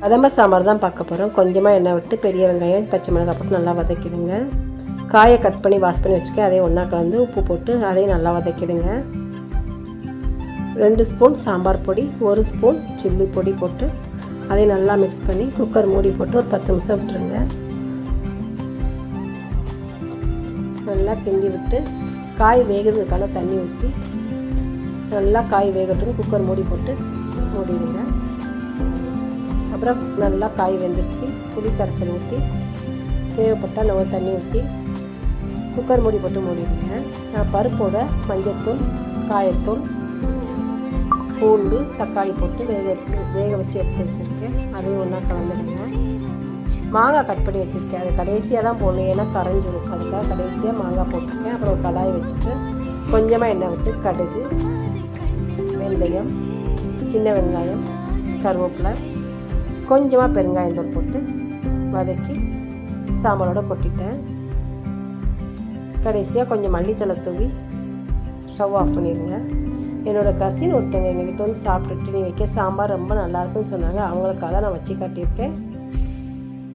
கதம்ப சாம்பார் தான் பார்க்க போகிறோம். கொஞ்சமாக எண்ணெய் விட்டு பெரிய வெங்காயம் பச்சை மிளகாய் போட்டு நல்லா வதக்கிடுங்க. காயை கட் பண்ணி வாஷ் பண்ணி வச்சுருக்கேன். அதையும் ஒன்றா கலந்து உப்பு போட்டு அதையும் நல்லா வதக்கிடுங்க. 2 ஸ்பூன் சாம்பார் பொடி, 1 ஸ்பூன் சில்லி பொடி போட்டு அதையும் நல்லா மிக்ஸ் பண்ணி குக்கர் மூடி போட்டு ஒரு 10 நிமிஷம் விட்டுருங்க. நல்லா கிண்டி விட்டு காய் வேகிறதுக்கான தண்ணி ஊற்றி நல்லா காய் வேகட்டும் குக்கர் மூடி போட்டு மூடிடுங்க. அப்புறம் நல்லா காய் வெந்துருச்சு. புளி கரைசல் ஊற்றி தேவைப்பட்டால் நம்ம தண்ணி ஊற்றி குக்கர் மூடி போட்டு மூடிடுங்க. நான் பருப்போட மஞ்சத்தூள், காயத்தூள், பூண்டு, தக்காளி போட்டு வேக வச்சு எடுத்து வச்சுருக்கேன். அதையும் ஒன்றா கலந்துடுங்க. மாங்காய் கட் பண்ணி வச்சுருக்கேன். அது கடைசியாக தான் போடணும், ஏன்னா கரைஞ்சிடும். அதுக்காக கடைசியாக மாங்காய் போட்டிருக்கேன். அப்புறம் ஒரு கடாயை வச்சுட்டு கொஞ்சமாக எண்ணெய் விட்டு கடுகு, வெந்தயம், சின்ன வெங்காயம், கருவேப்பிலை, கொஞ்சமாக பெருங்காயத்தூள் போட்டு வதக்கி சாம்பாரோட கொட்டிட்டேன். கடைசியாக கொஞ்சம் மல்லித்தலை தூவி ஸ்டவ் ஆஃப் பண்ணிடுங்க. என்னோடய கசின் ஒருத்தவங்க எங்கள் வீட்டில் வந்து சாப்பிட்டுட்டு நீ வைக்க சாம்பார் ரொம்ப நல்லாயிருக்குன்னு சொன்னாங்க. அவங்களுக்காக தான் நான் வச்சு காட்டியிருக்கேன்.